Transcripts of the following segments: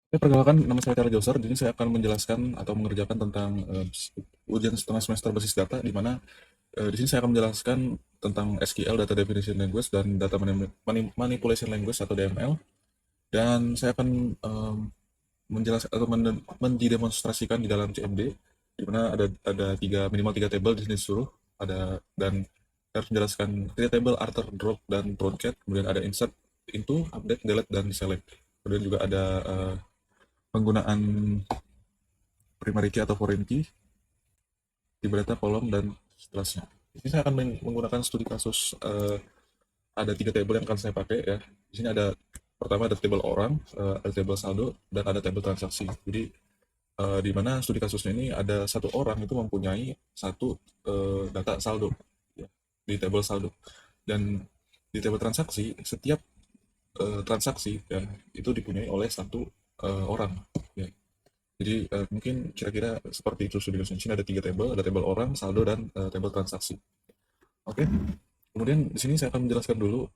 Perkenalkan, nama saya Tara Josar. Jadi saya akan menjelaskan atau mengerjakan tentang ujian setengah semester basis data, di mana di sini saya akan menjelaskan tentang SQL, Data Definition Language, dan Data Manipulation Language atau DML. Dan saya akan menjelaskan atau mendemonstrasikan di dalam CMD, di mana ada minimal tiga table di sini disuruh ada, dan saya harus menjelaskan tiga table alter, drop, dan broadcat. Kemudian ada insert, into, update, delete, dan select. Kemudian juga ada penggunaan primary key atau foreign key, tipe data, kolom, dan seterusnya. Ini saya akan menggunakan studi kasus, ada tiga table yang akan saya pakai ya. Di sini ada pertama ada table orang, ada table saldo, dan ada table transaksi. Jadi di mana studi kasusnya ini ada satu orang itu mempunyai satu data saldo ya, di table saldo, dan di table transaksi setiap transaksi ya itu dipunyai oleh satu orang ya. Jadi mungkin kira-kira seperti itu studi kasusnya. Di sini ada table orang, saldo, dan table transaksi. Oke. Kemudian di sini saya akan menjelaskan dulu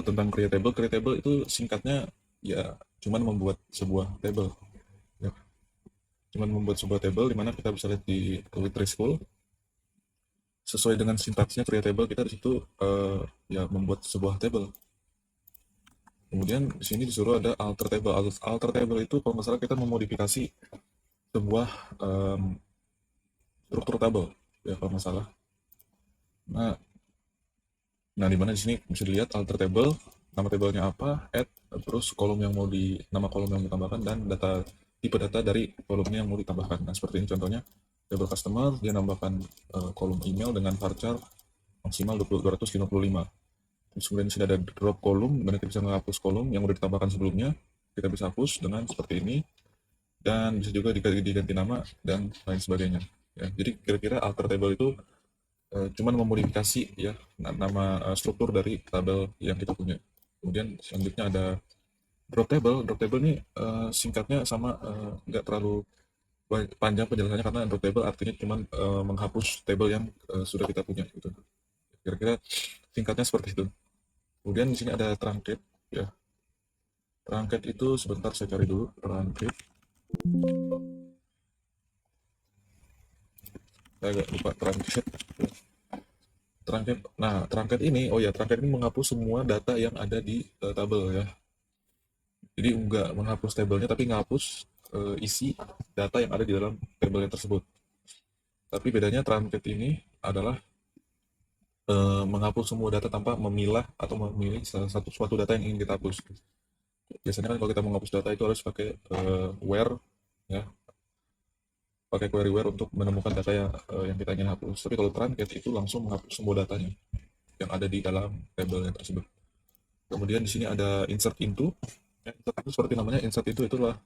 tentang create table. Create table itu singkatnya ya cuman membuat sebuah table. Ya. Cuman membuat sebuah table di mana kita bisa lihat di literacy school sesuai dengan sintaksnya create table, kita di situ ya membuat sebuah table. Kemudian di sini disuruh ada alter table. Alter table itu kalau nggak salah kita memodifikasi sebuah struktur tabel ya kalau nggak salah. Nah, di mana di sini bisa dilihat alter table, nama tabelnya apa, add, terus kolom yang mau di nama kolom yang ditambahkan, dan data tipe data dari kolomnya yang mau ditambahkan. Nah, seperti ini contohnya. Table customer dia nambahkan kolom email dengan varchar maksimal 255. Terus kemudian di sini ada drop kolom, mana kita bisa menghapus kolom yang udah ditambahkan sebelumnya. Kita bisa hapus dengan seperti ini, dan bisa juga diganti nama dan lain sebagainya. Ya, jadi kira-kira alter table itu cuman memodifikasi ya nama struktur dari tabel yang kita punya. Kemudian selanjutnya ada drop table. Drop table ini singkatnya sama, nggak terlalu panjang penjelasannya, karena drop table artinya cuman menghapus table yang sudah kita punya gitu. Kira-kira singkatnya seperti itu. Kemudian di sini ada truncate ya. Truncate itu sebentar saya cari dulu truncate. Saya agak lupa truncate. Truncate ini, oh ya, truncate ini menghapus semua data yang ada di tabel ya. Jadi nggak menghapus tabelnya, tapi menghapus isi data yang ada di dalam tabelnya tersebut. Tapi bedanya truncate ini adalah menghapus semua data tanpa memilah atau memilih salah satu suatu data yang ingin kita hapus. Biasanya kan kalau kita menghapus data itu harus pakai where ya, pakai query where untuk menemukan data yang kita ingin hapus. Tapi kalau truncate itu langsung menghapus semua datanya yang ada di dalam tabelnya tersebut. Kemudian di sini ada insert into. Ya, insert itu seperti namanya, insert itu itulah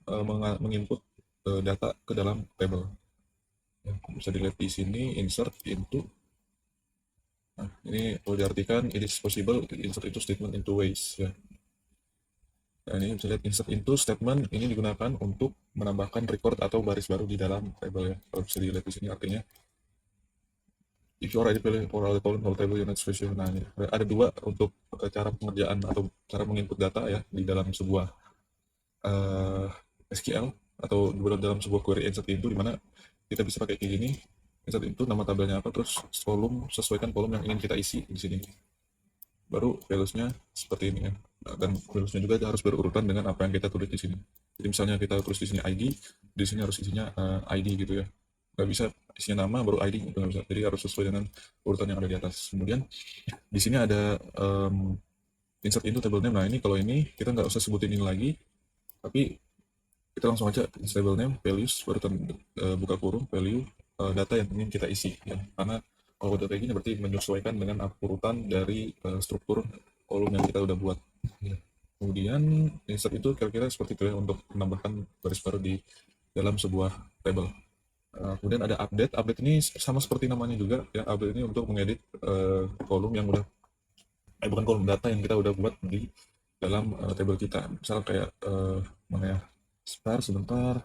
menginput data ke dalam table. Ya, bisa dilihat di sini insert into. Nah, ini kalau diartikan it is possible insert into statement into ways ya. Nah, ini bisa lihat insert into statement ini digunakan untuk menambahkan record atau baris baru di dalam table ya. Kalau bisa dilihat di sini artinya if you already fill for all the column or table unit special. Nah, ini ada dua untuk cara pengerjaan atau cara menginput data ya di dalam sebuah uh, SQL atau dalam sebuah query insert into, di mana kita bisa pakai kayak gini. Insert into nama tabelnya apa, terus kolom, sesuaikan kolom yang ingin kita isi di sini. Baru values-nya seperti ini ya. Nah, dan values-nya juga harus berurutan dengan apa yang kita tulis di sini. Jadi misalnya kita tulis di sini ID, di sini harus isinya ID gitu ya. Nggak bisa isinya nama baru ID, itu nggak bisa. Jadi harus sesuai dengan urutan yang ada di atas. Kemudian di sini ada insert into table name. Nah, ini kalau ini kita nggak usah sebutin ini lagi, tapi kita langsung aja table name values baru buka kurung value data yang ingin kita isi ya. Karena kalau udah kayak gini berarti menyesuaikan dengan urutan dari struktur kolom yang kita udah buat ya. Kemudian insert itu kira-kira seperti itu ya, untuk menambahkan baris baru di dalam sebuah table. Kemudian ada update. Update ini sama seperti namanya juga ya. Update ini untuk mengedit kolom yang udah bukan kolom, data yang kita udah buat di dalam table kita. Misal kayak mana ya, sebentar.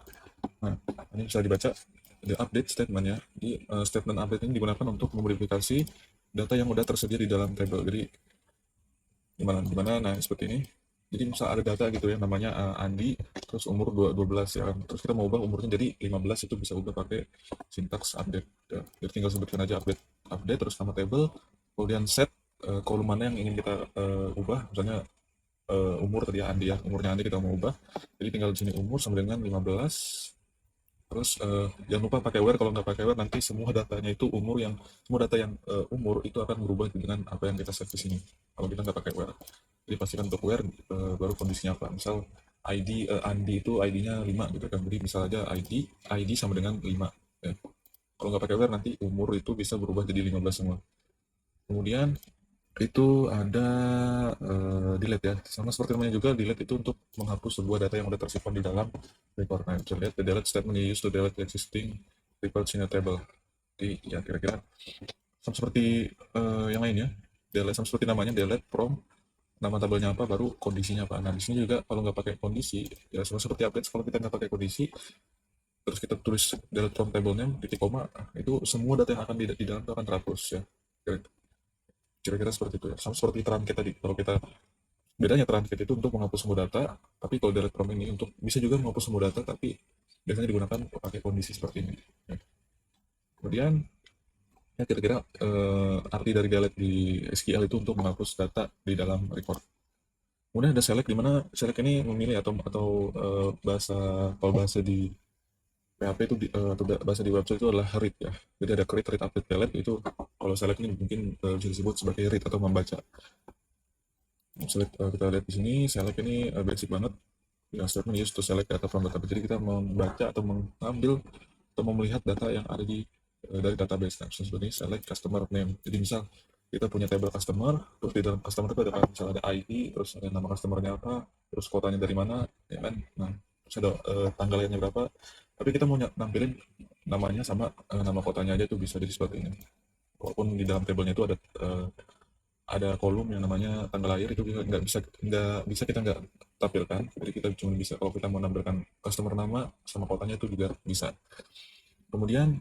Nah, ini bisa dibaca di update statement ya. Di statement update ini digunakan untuk memodifikasi data yang udah tersedia di dalam table. Jadi gimana? Nah, seperti ini. Jadi misal ada data gitu ya namanya Andi, terus umur 12 ya kan. Terus kita mau ubah umurnya jadi 15, itu bisa ubah pakai sintaks update ya. Jadi tinggal sebutkan aja update update terus nama table, kemudian set kolom mana yang ingin kita ubah, misalnya umur tadi ya Andi ya, umurnya Andi kita mau ubah. Jadi tinggal di sini umur sama dengan 15. Terus jangan lupa pakai where, kalau nggak pakai where nanti semua datanya itu semua data yang umur itu akan berubah dengan apa yang kita save di sini. Kalau kita nggak pakai where, jadi pastikan untuk where baru kondisinya apa. Misal ID Andi itu ID-nya 5 gitu kan. Jadi misal aja ID sama dengan 5 ya. Kalau nggak pakai where nanti umur itu bisa berubah jadi 15 semua. Kemudian itu ada delete ya, sama seperti namanya juga, delete itu untuk menghapus sebuah data yang udah tersimpan di dalam record. Nah, bisa lihat the delete statement you use to delete the existing records in a table. Jadi ya kira-kira sama seperti yang lainnya, delete sama seperti namanya, delete from nama tabelnya apa, baru kondisinya apa. Nah di sini juga kalau nggak pakai kondisi ya sama seperti update, kalau kita nggak pakai kondisi terus kita tulis delete from table name titik koma, itu semua data yang akan di dalam itu akan terhapus ya. Kira-kira seperti itu ya, sama seperti Truncat tadi. Kalau kita, bedanya Truncat itu untuk menghapus semua data, tapi kalau delete from ini untuk bisa juga menghapus semua data, tapi biasanya digunakan pakai kondisi seperti ini ya. Kemudian ya kira-kira arti dari delete di SQL itu untuk menghapus data di dalam record. Kemudian ada select, di mana select ini memilih atau bahasa, kalau bahasa di PHP itu atau bahasa di website itu adalah read ya. Jadi ada create, read, update, delete, itu kalau select ini mungkin bisa disebut sebagai read atau membaca. Select, kita lihat di sini select ini basic banget ya, statement used to select data from database. Jadi kita membaca atau mengambil atau melihat data yang ada dari database. Nah, seperti ini select customer name. Jadi misal kita punya table customer, terus di dalam customer itu ada misalnya ada ID, terus ada nama customernya apa, terus kotanya dari mana ya kan. Nah, terus ada tanggal lahirnya berapa, tapi kita mau nampilin namanya sama nama kotanya aja, itu bisa jadi seperti ini. Walaupun di dalam tabelnya itu ada kolom yang namanya tanggal lahir, itu nggak bisa kita nggak tampilkan. Jadi kita cuma bisa kalau kita mau nampilkan customer nama sama kotanya itu juga bisa. Kemudian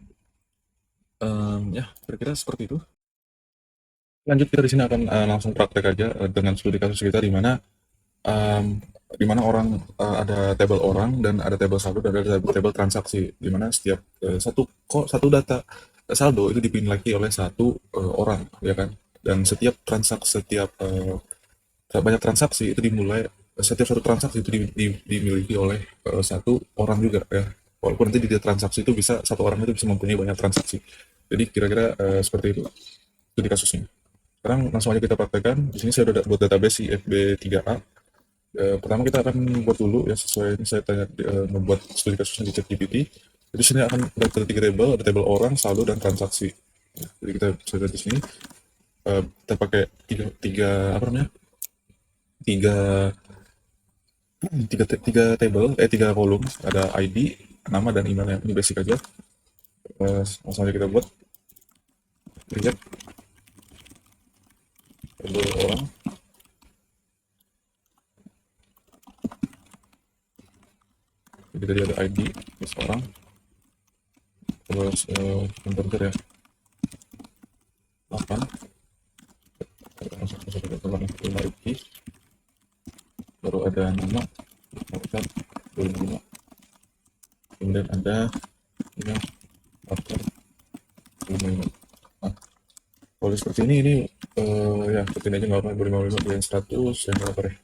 ya kira-kira seperti itu. Lanjut, kita di sini akan langsung praktek aja dengan studi kasus kita, um, di mana orang ada table orang dan ada table saldo dan ada table transaksi, di mana setiap satu data saldo itu dipilih lagi oleh satu orang ya kan. Dan setiap banyak transaksi itu dimulai, setiap satu transaksi itu dimiliki oleh satu orang juga ya. Walaupun nanti di transaksi itu bisa satu orang itu bisa mempunyai banyak transaksi. Jadi kira-kira seperti itu di kasusnya. Sekarang langsung aja kita praktekkan. Di sini saya udah buat database IFB3A. Pertama kita akan buat dulu ya, sesuai ini saya tanya membuat studi kasusnya di ChatGPT. Jadi sini akan ada tiga table, ada table orang, saldo, dan transaksi. Jadi kita bisa lihat di sini kita pakai tiga apa namanya, tiga tiga kolom, ada ID, nama, dan emailnya. Ini basic aja. Langsung aja kita buat lihat table orang. Jadi tadi ada ID terus orang, terus bentar ya, 8, langsung kita telan ID, baru ada nama Mokhtar 2005, kemudian ada email Mokhtar 2005. Nah, kalau seperti ini ya seperti ini aja, nggak apa, 2005 kemudian 100 yang berapa deh,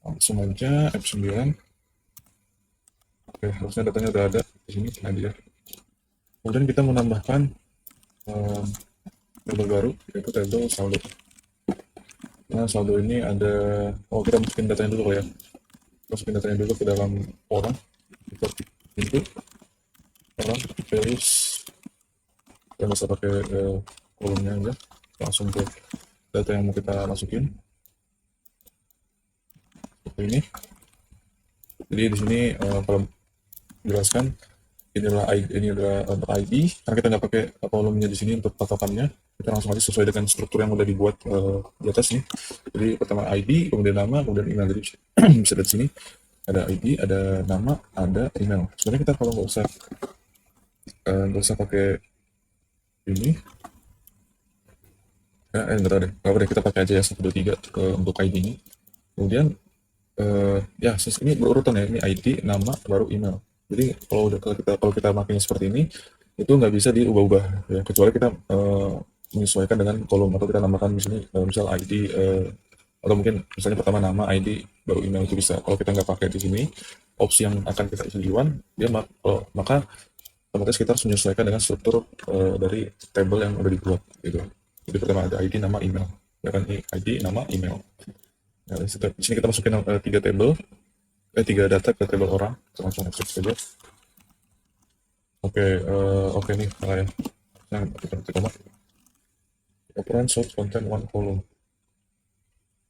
langsung aja F9. Oke, harusnya datanya udah ada di sini aja. Kemudian kita menambahkan table baru, yaitu table saldo. Nah, saldo ini ada, kita masukin datanya dulu ya. Masukin datanya dulu ke dalam orang, kita input orang, values, kita nggak usah pakai kolomnya aja, langsung ke data yang mau kita masukin. Seperti ini. Jadi di sini kalau jelaskan, ini adalah untuk ID, karena kita nggak pakai kolomnya di sini untuk patokannya, kita langsung aja sesuai dengan struktur yang udah dibuat di atas nih. Jadi pertama ID, kemudian nama, kemudian email. Jadi bisa dari sini ada ID, ada nama, ada email. Sebenarnya kita kalau nggak usah pakai ini ya, nggak tahu deh, nggak apa deh, kita pakai aja ya 1 2 3 untuk ID ini. Kemudian Ya ini berurutan ya, ini ID, nama, baru email. Jadi kalau kita makainya seperti ini, itu nggak bisa diubah-ubah ya, kecuali kita menyesuaikan dengan kolom, atau kita namakan misalnya misal ID, atau mungkin misalnya pertama nama, ID, baru email, itu bisa. Kalau kita nggak pakai di sini, opsi yang akan kita isi duluan, maka otomatis kita harus menyesuaikan dengan struktur dari table yang udah dibuat gitu. Jadi pertama ada ID, nama, email. Ya kan, ID, nama, email. Nah, di sini kita masukin tiga data ke table orang. Kita langsung extract saja. Oke nih, salah ya. Nah, kita ketik koma. Operan source content one column.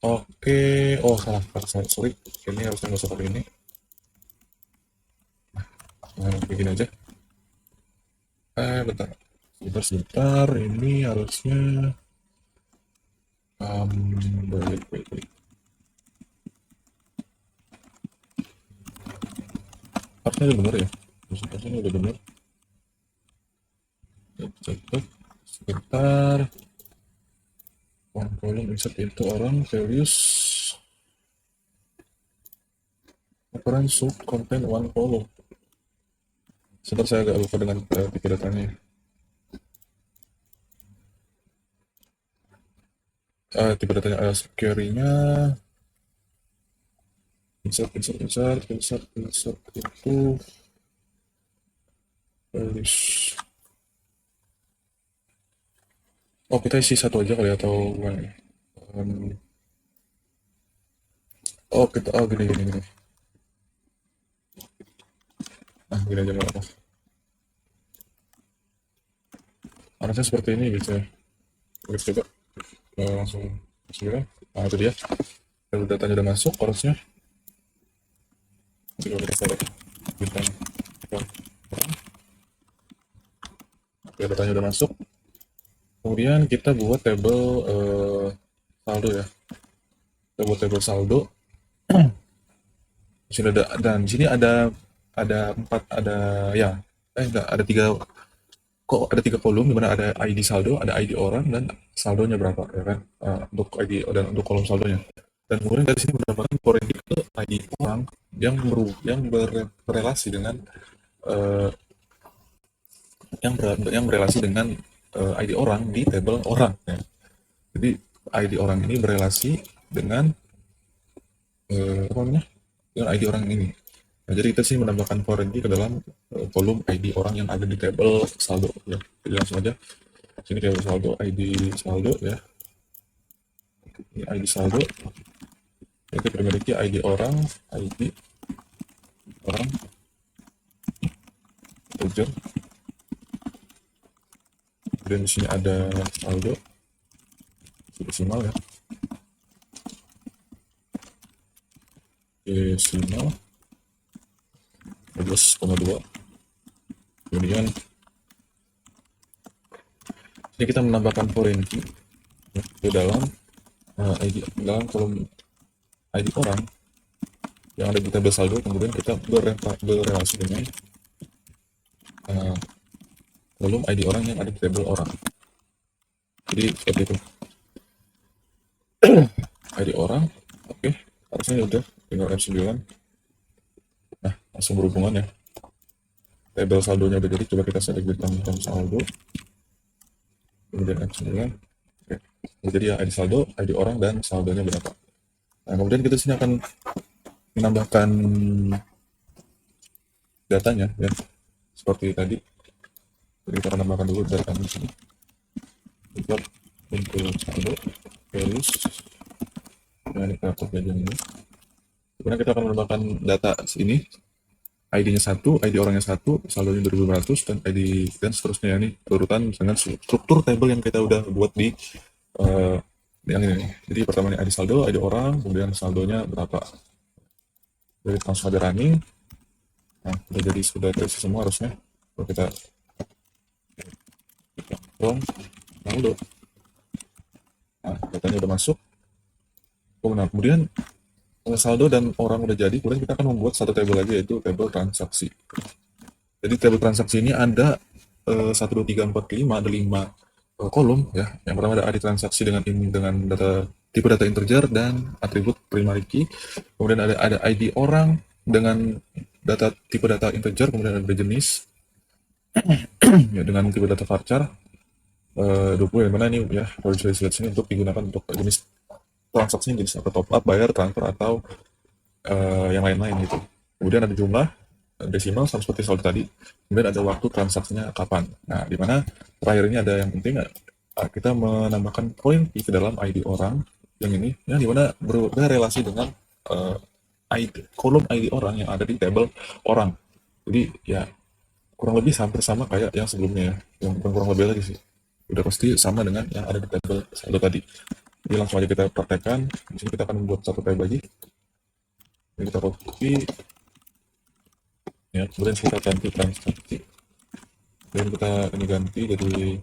Oke, oh salah, sorry. Ini harusnya nggak usah pakai ini. Nah, begini aja. Bentar. Sebentar. Ini harusnya baik. Harusnya udah bener ya. Harusnya udah bener. Cek. Sebentar. One column insert into orang values. Operan sub content one column. Sebentar, saya agak lupa dengan tipe datanya. Tipe datanya query-nya insert itu values. Oh, kita isi satu aja kali, atau gimana? Um, gini. Nah, gini aja nggak apa. Harusnya seperti ini gitu ya. Kita coba langsung ya. Nah, itu dia. Kalau datanya udah masuk, harusnya. Coba kita select bintang. Oke, datanya udah masuk. Kemudian kita buat table saldo ya. Kita buat table saldo. Di sini di sini ada empat, ya, enggak, ada tiga kolom, di mana ada ID saldo, ada ID orang, dan saldonya berapa ya kan, untuk ID dan untuk kolom saldonya. Dan kemudian dari sini mendapatkan foreign key ke ID orang yang berrelasi dengan eh, yang berrelasi dengan ID orang di table orang ya. Jadi ID orang ini berrelasi dengan apa namanya, dengan ID orang ini. Nah, jadi kita sih menambahkan foreign key ke dalam kolom ID orang yang ada di table saldo ya. Jadi langsung aja sini table saldo, ID saldo ya. Ini ID saldo itu memiliki ID orang, user. Kemudian di sini ada saldo desimal ya. Desimal 12,2. Kemudian ini kita menambahkan foreign key ya, ke dalam dalam kolom ID orang yang ada di tabel saldo, kemudian kita berrelasi dengan kolom ID orang yang ada di tabel orang. Jadi seperti itu. ID orang, oke, harusnya udah, tinggal F9. Nah, langsung berhubungan ya. Tabel saldonya udah jadi, coba kita select bintang saldo, kemudian F9. Oke, jadi ya ID saldo, ID orang, dan saldonya berapa. Nah, kemudian kita sini akan menambahkan datanya ya, seperti tadi. Jadi kita akan tambahkan dulu datanya di sini. Kita untuk saldo, values, nah, ini kita copy aja ini. Kemudian kita akan menambahkan data ini, ID-nya 1, ID orangnya 1, saldonya 2500, dan ID dan seterusnya ini berurutan dengan struktur table yang kita udah buat di yang ini. Jadi pertama ini ID saldo, ID orang, kemudian saldonya berapa. Jadi langsung ada running. Nah, sudah terisi semua harusnya. Kalau kita saldo, nah, datanya udah masuk. Nah, kemudian saldo dan orang udah jadi, kemudian kita akan membuat satu table lagi, yaitu table transaksi. Jadi table transaksi ini ada 1, 2, 3, 4, 5, ada 5 kolom ya. Yang pertama ada ID transaksi dengan data tipe data integer dan atribut primary key. Kemudian ada ID orang dengan tipe data integer, kemudian ada jenis ya, dengan tipe data varchar 20, yang mana ini ya kalau bisa dilihat sini untuk digunakan untuk jenis transaksinya, jenis apa, top up, bayar, transfer, atau yang lain-lain gitu. Kemudian ada jumlah desimal sama seperti soal tadi. Kemudian ada waktu transaksinya kapan. Nah, di mana terakhir ini ada yang penting, kita menambahkan poin key ke dalam ID orang yang ini, ya, di mana berrelasi dengan kolom ID orang yang ada di tabel orang. Jadi ya kurang lebih hampir sama kayak yang sebelumnya ya, yang bukan kurang lebih lagi sih, udah pasti sama dengan yang ada di tabel satu tadi. Jadi langsung aja kita praktekkan. Di sini kita akan membuat satu tab lagi. Ini kita copy ya, kemudian kita ganti transaksi, dan kita ini ganti jadi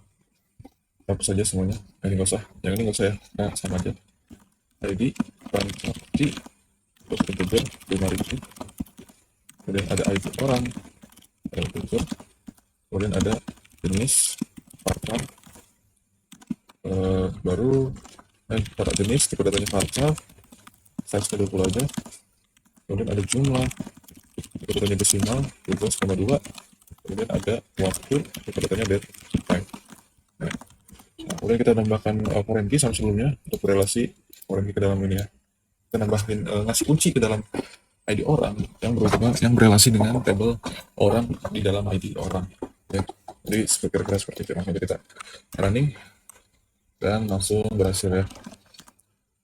hapus saja semuanya. Ini nggak usah, yang ini nggak usah ya, nah sama aja. ID transaksi terus integer 5.000, kemudian ada ID orang, ada integer, kemudian ada jenis varchar, baru para jenis tipe datanya varchar, size 20 aja, kemudian ada jumlah tipe datanya desimal 12,2, kemudian ada waktu tipe datanya date time. Nah, kemudian kita tambahkan foreign key sama sebelumnya untuk relasi foreign key ke dalam ini ya. Kita nambahin ngasih kunci ke dalam ID orang yang berrelasi dengan tabel orang di dalam ID orang ya. Jadi kira-kira seperti itu. Nah, kita running dan langsung berhasil ya.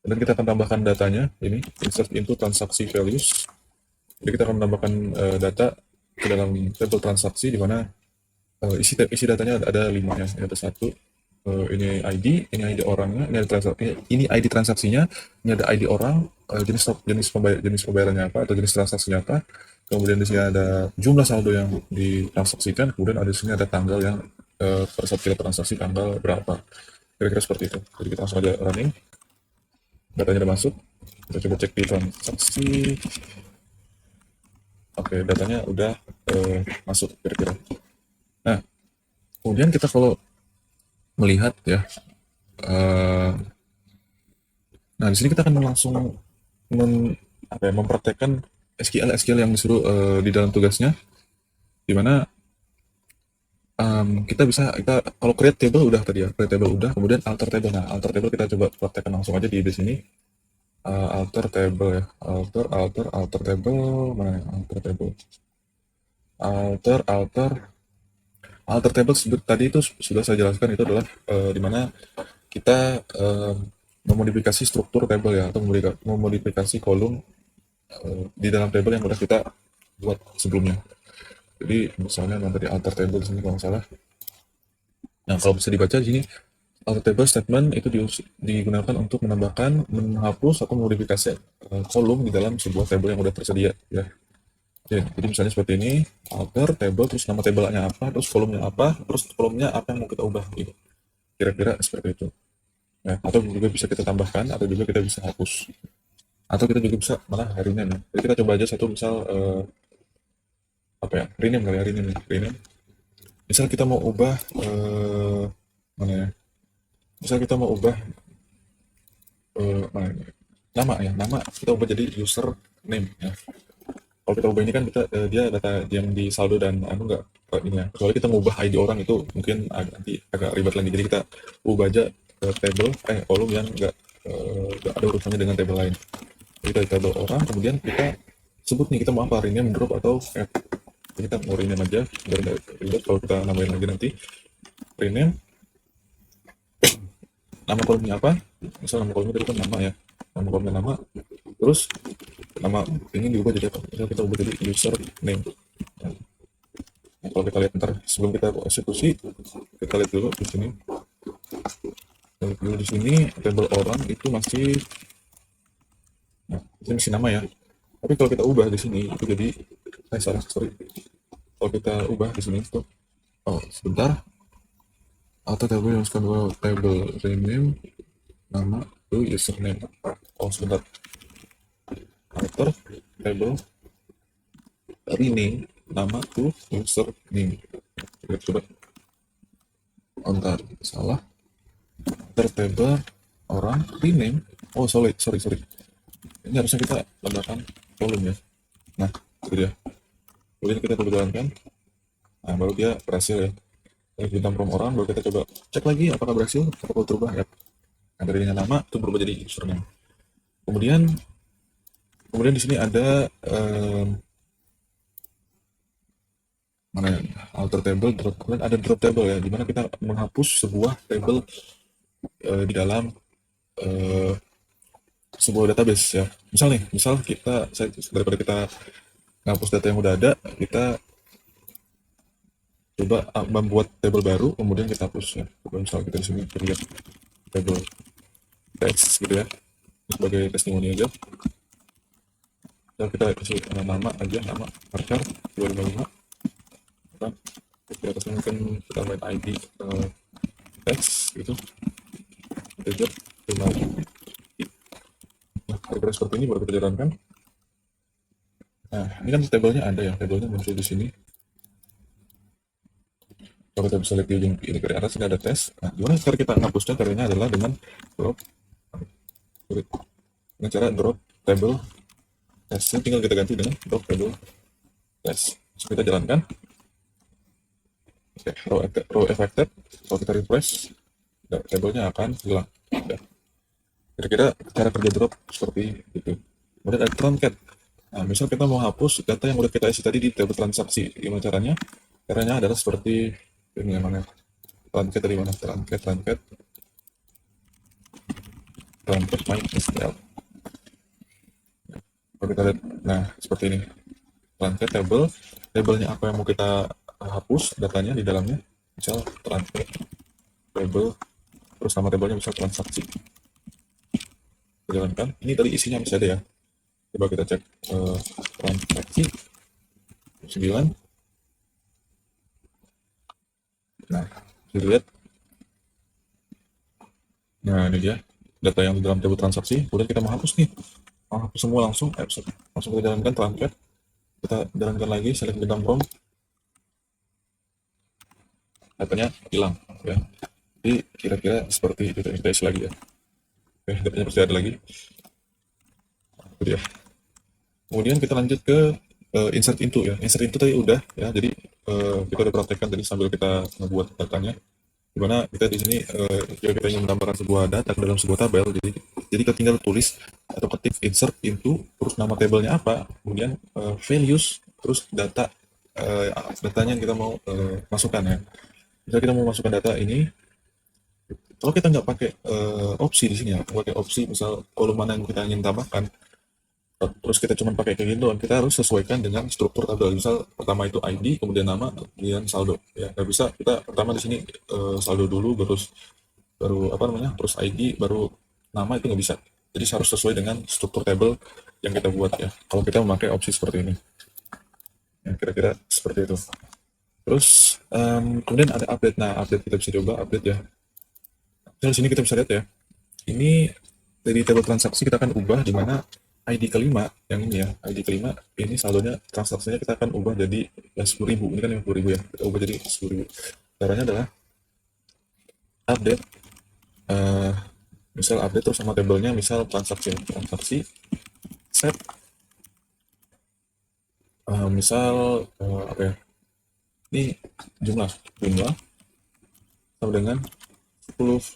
Dan kita akan tambahkan datanya, ini insert into transaksi values. Jadi kita akan menambahkan data ke dalam tabel transaksi, di mana isi datanya ada 5 ya. Ini ada 1, ini ID orangnya, ini ID transaksinya, ini ada ID orang, jenis pembayarannya apa atau jenis transaksinya apa. Kemudian di sini ada jumlah saldo yang ditransaksikan, kemudian di sini ada tanggal yang pada saat kita transaksi tanggal berapa. Kira-kira seperti itu. Jadi kita langsung aja running. Datanya udah masuk. Kita coba cek di transaksi. Oke, datanya udah masuk kira-kira. Nah, kemudian kita kalau melihat ya, nah di sini kita akan langsung mempraktekkan SQL yang disuruh di dalam tugasnya, di mana kita kalau create table udah tadi ya, create table udah, kemudian alter table. Nah, alter table kita coba praktekkan langsung aja di sini. Alter table ya, alter table, mana ya, alter table tadi itu sudah saya jelaskan. Itu adalah dimana kita memodifikasi struktur table ya, atau memodifikasi kolom di dalam table yang udah kita buat sebelumnya. Jadi misalnya dari alter table sini kalau nggak salah. Nah, kalau bisa dibaca di sini, alter table statement itu digunakan untuk menambahkan, menghapus, atau memodifikasi kolom di dalam sebuah table yang udah tersedia ya. Jadi misalnya seperti ini, alter table, terus nama tabelnya apa, terus kolomnya apa, terus kolomnya apa yang mau kita ubah gitu. Kira-kira seperti itu. Ya, atau juga bisa kita tambahkan, atau juga kita bisa hapus. Atau kita juga bisa malah rename ya. Jadi kita coba aja satu misal apa ya, rename kali ya, rename. Misal kita mau ubah mana ya? Misal kita mau ubah mana ya? Nama kita ubah jadi user name ya. Kalau kita ubah ini kan kita dia data yang di saldo dan nggak ini ya. Kecuali kita mengubah ID orang itu mungkin nanti agak ribet lagi. Jadi kita ubah aja table kolom yang nggak ada urusannya dengan table lain. Jadi kita table orang, kemudian kita sebut nih kita mau apa, rename, drop, atau add. Jadi kita mau rename aja biar nggak ribet. Kalau kita nambahin lagi nanti rename, nama kolomnya apa, misal nama kolomnya tadi kan nama ya, nama kolomnya nama, terus nama ini diubah jadi apa, misal kita ubah jadi user name. Nah, kalau kita lihat ntar sebelum kita eksekusi, kita lihat dulu di sini. Di sini table orang itu masih, nah ini masih nama ya. Tapi kalau kita ubah di sini itu jadi sorry. Kalau kita ubah di sini tuh, sebentar. Atau table yang sekarang table rename nama to username. Sebentar. Alter table rename nama to username. Coba. Ntar salah. Alter table orang rename Oh, sorry. Ini harusnya kita tambahkan volume ya. Nah, itu dia. Kemudian kita coba jalankan. Nah, baru dia berhasil ya. Dari bintang from orang, baru kita coba cek lagi apakah berhasil, apakah berubah ya. Nah, dari nama itu berubah jadi username. Kemudian, kemudian di sini ada mana ya? Alter table, kemudian ada drop table ya, dimana kita menghapus sebuah table di dalam eh, sebuah database ya. Misal daripada kita ngapus data yang udah ada, kita coba membuat table baru, kemudian kita hapus ya. Coba misal kita di sini lihat table text gitu ya, sebagai testimoni aja. Dan kita kasih nama aja, nama marker 255. Kan di atasnya mungkin kita main ID text gitu, kita job 5. Nah, kira-kira seperti ini baru kita jalankan. Nah, ini kan tabelnya ada ya, tabelnya muncul di sini. Kalau kita bisa lihat di ujung ini ke atas, ini ada tes. Nah, gimana cara kita ngapusnya? Caranya adalah dengan drop, dengan cara drop table test. Tinggal kita ganti dengan drop table test. So, kita jalankan. Oke, row affected. Kalau kita refresh, tabelnya akan hilang. Ya. Kira-kira cara kerja drop seperti itu. Kemudian ada truncat. Nah, misal kita mau hapus data yang udah kita isi tadi di table transaksi, gimana caranya? Caranya adalah seperti ini, yang mana? Truncat dari mana? Truncat MySQL. Kalau kita lihat, nah seperti ini. Truncat table, tabelnya apa yang mau kita hapus datanya di dalamnya. Misal truncat table, terus nama tabelnya misal transaksi. Kita jalankan. Ini tadi isinya masih ada ya. Coba kita cek transaksi 9. Nah, kita lihat. Nah, ini dia data yang di dalam table transaksi. Kemudian kita mau hapus nih. Mau hapus semua langsung. Langsung kita jalankan truncat. Kita jalankan lagi, select bintang from. Datanya hilang ya. Jadi kira-kira seperti itu, kita isi lagi ya. Oke, datanya pasti ada lagi. Itu dia. Kemudian kita lanjut ke insert into ya. Insert into tadi udah ya. Jadi kita udah praktekkan tadi sambil kita membuat datanya. Dimana kita di sini jika kita ingin menambahkan sebuah data ke dalam sebuah tabel, jadi kita tinggal tulis atau ketik insert into, terus nama tabelnya apa, kemudian values, terus datanya yang kita mau masukkan ya. Misal kita mau masukkan data ini, kalau kita nggak pakai opsi di sini ya, pakai opsi misal kolom mana yang kita ingin tambahkan, terus kita cuma pakai kayak gitu, kita harus sesuaikan dengan struktur tabel. Misal pertama itu ID, kemudian nama, kemudian saldo ya. Nggak bisa kita pertama di sini saldo dulu, baru apa namanya, terus ID, baru nama, itu nggak bisa. Jadi harus sesuai dengan struktur tabel yang kita buat ya, kalau kita memakai opsi seperti ini ya, kira-kira seperti itu. Terus kemudian ada update. Nah, update kita bisa coba update ya. Di sini kita bisa lihat ya, ini dari table transaksi kita akan ubah di mana ID kelima yang ini ya, ID kelima ini saldonya transaksinya kita akan ubah jadi 10.000. Ini kan 50.000 ya, kita ubah jadi 10.000. Caranya adalah update, misal update terus sama tabelnya, misal transaksi set, misal apa ya, ini jumlah sama dengan 10.000.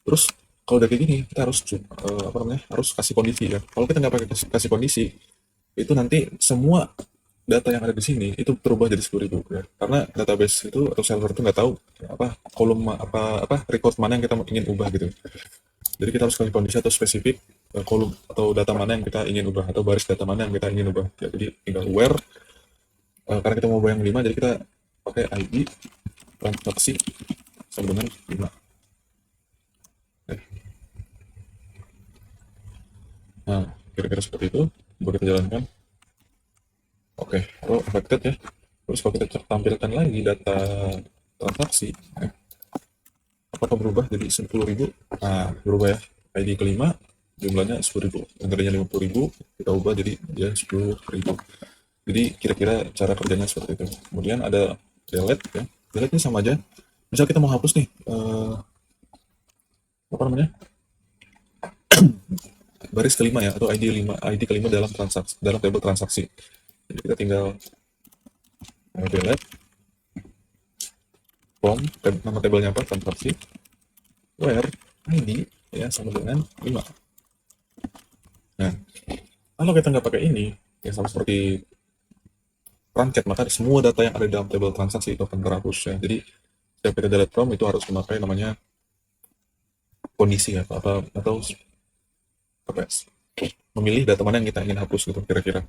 Terus kalau udah kayak gini kita harus apa namanya, harus kasih kondisi ya. Kalau kita nggak pakai kasih kondisi, itu nanti semua data yang ada di sini itu berubah jadi 10.000 ya. Karena database itu atau server itu nggak tahu apa kolom apa record mana yang kita ingin ubah gitu. Jadi kita harus kasih kondisi atau spesifik kolom atau data mana yang kita ingin ubah, atau baris data mana yang kita ingin ubah ya. Jadi tinggal where, karena kita mau ubah yang 5, jadi kita pakai ID transaksi sama dengan 5. Nah, kira-kira seperti itu. Coba kita jalankan. Oke, row affected ya. Terus kalau kita tampilkan lagi data transaksi, apakah berubah jadi 10.000? Nah, berubah ya. ID kelima, jumlahnya 10.000. Yang tadinya 50.000, kita ubah jadi dia 10.000. Jadi kira-kira cara kerjanya seperti itu. Kemudian ada delete ya. Delete ini sama aja. Misal kita mau hapus nih, apa namanya, baris kelima ya, atau ID kelima dalam transaksi, dalam table transaksi. Jadi kita tinggal delete from nama tabelnya apa, transaksi, where ID ya sama dengan 5. Nah, kalau kita nggak pakai ini, ya sama seperti Runcat, maka semua data yang ada di dalam table transaksi itu akan terhapus ya. Jadi setiap kita delete from itu harus memakai namanya kondisi ya, atau apa ya, memilih data mana yang kita ingin hapus gitu kira-kira.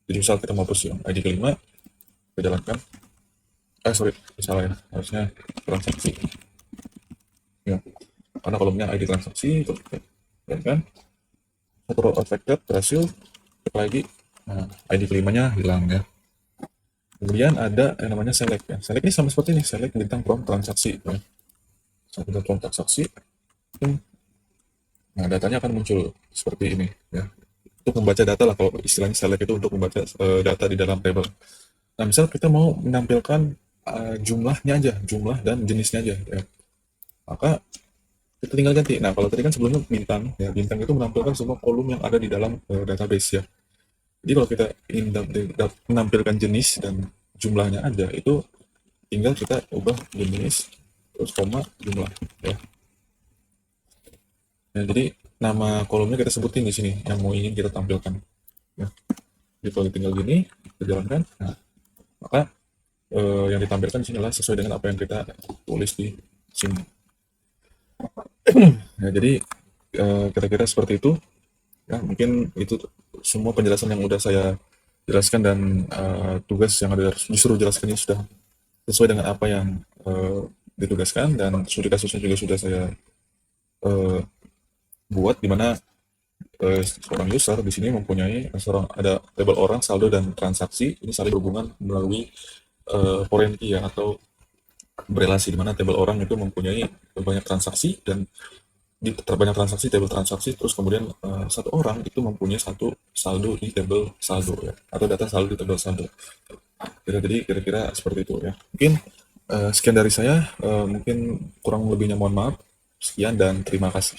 Jadi misal kita mau hapus yang ID kelima, kita jalankan. Sorry, salah ya, harusnya transaksi. Ya, karena kolomnya ID transaksi itu, ya kan? Satu row affected berhasil, cek lagi. Nah, ID kelimanya hilang ya. Kemudian ada yang namanya select ya. Select ini sama seperti ini, select bintang from transaksi ya. Satu from transaksi. Nah, datanya akan muncul seperti ini ya. Untuk membaca data lah, kalau istilahnya select itu untuk membaca data di dalam table. Nah, misal kita mau menampilkan jumlahnya aja, jumlah dan jenisnya aja ya. Maka kita tinggal ganti. Nah, kalau tadi kan sebelumnya bintang ya, bintang itu menampilkan semua kolom yang ada di dalam database ya. Jadi kalau kita ingin menampilkan jenis dan jumlahnya aja, itu tinggal kita ubah jenis terus koma jumlah ya. Nah, jadi nama kolomnya kita sebutin di sini yang mau ingin kita tampilkan ya. Jadi kalau tinggal gini kita jalankan, nah, maka yang ditampilkan di sini adalah sesuai dengan apa yang kita tulis di sini. Nah, jadi kira-kira seperti itu ya. Mungkin itu semua penjelasan yang udah saya jelaskan, dan tugas yang ada disuruh jelaskan ini sudah sesuai dengan apa yang ditugaskan, dan studi kasusnya juga sudah saya buat, dimana seorang user di sini mempunyai ada label orang, saldo, dan transaksi ini saling berhubungan melalui foreign key ya, atau berelasi, di mana table orang itu mempunyai banyak transaksi, dan di terbanyak transaksi table transaksi, terus kemudian satu orang itu mempunyai satu saldo di table saldo ya, atau data saldo di table saldo. Jadi kira-kira seperti itu ya. Mungkin sekian dari saya, mungkin kurang lebihnya mohon maaf. Sekian dan terima kasih.